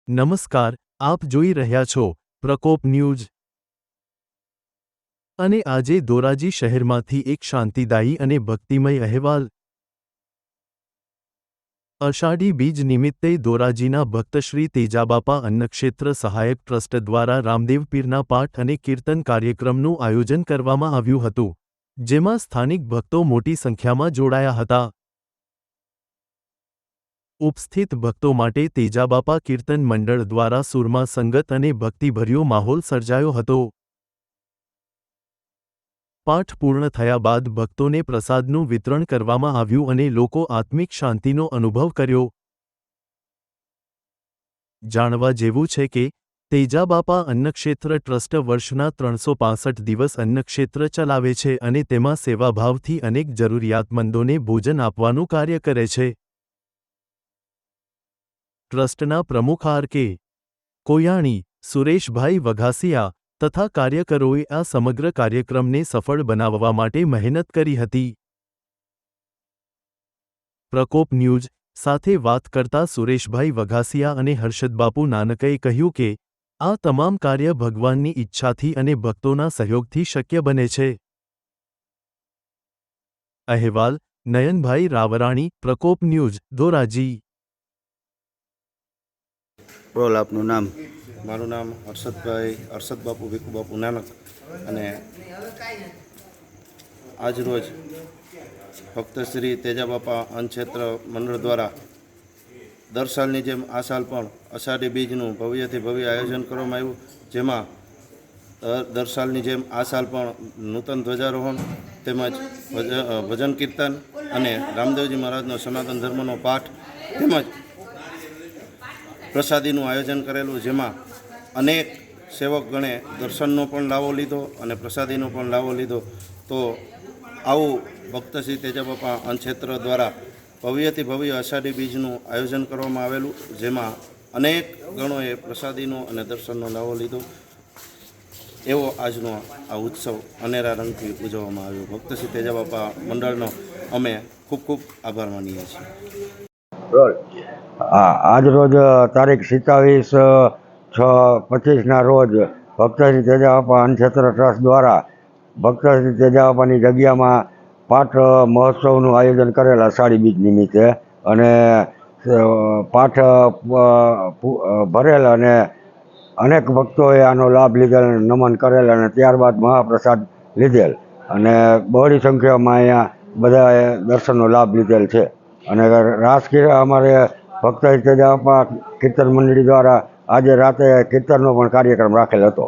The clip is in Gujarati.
નમસ્કાર, આપ જોઈ રહ્યા છો પ્રકોપ ન્યૂઝ અને આજે ધોરાજી શહેરમાંથી એક શાંતિદાયી અને ભક્તિમય અહેવાલ। અષાઢી બીજ નિમિત્તે ધોરાજીના ભક્ત શ્રી તેજાબાપા અન્નક્ષેત્ર સહાયક ટ્રસ્ટ દ્વારા રામદેવ પીરના પાઠ અને કીર્તન કાર્યક્રમનું આયોજન કરવામાં આવ્યું હતું, જેમાં સ્થાનિક ભક્તો મોટી સંખ્યામાં જોડાયા હતા। ઉપસ્થિત ભક્તો માટે તેજાબાપા કીર્તન મંડળ દ્વારા સુરમાં સંગત અને ભક્તિભર્યો માહોલ સર્જાયો હતો। પાઠ પૂર્ણ થયા બાદ ભક્તોને પ્રસાદનું વિતરણ કરવામાં આવ્યું અને લોકો આત્મિક શાંતિનો અનુભવ કર્યો। જાણવા જેવું છે કે તેજાબાપા અન્નક્ષેત્ર ટ્રસ્ટ વર્ષના 365 દિવસ અન્નક્ષેત્ર ચલાવે છે અને તેમાં સેવાભાવથી અનેક જરૂરિયાતમંદોને ભોજન આપવાનું કાર્ય કરે છે। ટ્રસ્ટના પ્રમુખ આર.કે. કોયાણી, સુરેશભાઈ વઘાસિયા તથા કાર્યકરોએ આ સમગ્ર કાર્યક્રમને સફળ બનાવવા માટે મહેનત કરી હતી। પ્રકોપ ન્યૂઝ સાથે વાત કરતા સુરેશભાઈ વઘાસિયા અને હર્ષદબાપુ નાનકએ કહ્યું કે આ તમામ કાર્ય ભગવાનની ઈચ્છાથી અને ભક્તોના સહયોગથી શક્ય બને છે। અહેવાલ નયનભાઈ રાવરાણી, પ્રકોપ ન્યૂઝ, ધોરાજી। બોલ આપનું નામ? મારું નામ હર્ષદબાપુ ભીખુબાપુ નાનક અને આજરોજ ભક્ત શ્રી તેજાબાપા અન્નક્ષેત્ર મંડળ દ્વારા દર સાલની જેમ આ સાલ પણ અષાઢી બીજનું ભવ્યથી ભવ્ય આયોજન કરવામાં આવ્યું, જેમાં દર સાલની જેમ આ સાલ પણ નૂતન ધ્વજારોહણ તેમજ ભજન કીર્તન અને રામદેવજી મહારાજનો સનાતન ધર્મનો પાઠ તેમજ પ્રસાદીનું આયોજન કરેલું, જેમાં અનેક સેવકગણે દર્શનનો પણ લાવો લીધો અને પ્રસાદીનો પણ લાવો લીધો। તો આવું ભક્ત શ્રી તેજાબાપા અન્નક્ષેત્ર દ્વારા ભવ્યથી ભવ્ય અષાઢી બીજનું આયોજન કરવામાં આવેલું, જેમાં અનેક ગણોએ પ્રસાદીનો અને દર્શનનો લાવો લીધો। એવો આજનો આ ઉત્સવ અનેરા રંગથી ઉજવવામાં આવ્યો। ભક્ત શ્રી તેજાબાપા મંડળનો અમે ખૂબ ખૂબ આભાર માનીએ છીએ। આજ રોજ તારીખ 27/6/25ના રોજ ભક્ત શ્રી તેજાબાપા અન્નક્ષેત્ર ટ્રસ્ટ દ્વારા ભક્ત શ્રી તેજાબાપાની જગ્યામાં પાઠ મહોત્સવનું આયોજન કરેલ અષાઢી બીજ નિમિત્તે, અને પાઠ ભરેલ અને અનેક ભક્તોએ આનો લાભ લીધેલ, નમન કરેલ અને ત્યારબાદ મહાપ્રસાદ લીધેલ અને બહોળી સંખ્યામાં અહીંયા બધાએ દર્શનનો લાભ લીધેલ છે। અને રાસક્રીડા અમારે ભક્ત તેજાબાપા કીર્તન મંડળી દ્વારા આજે રાતે કીર્તનનો પણ કાર્યક્રમ રાખેલ હતો।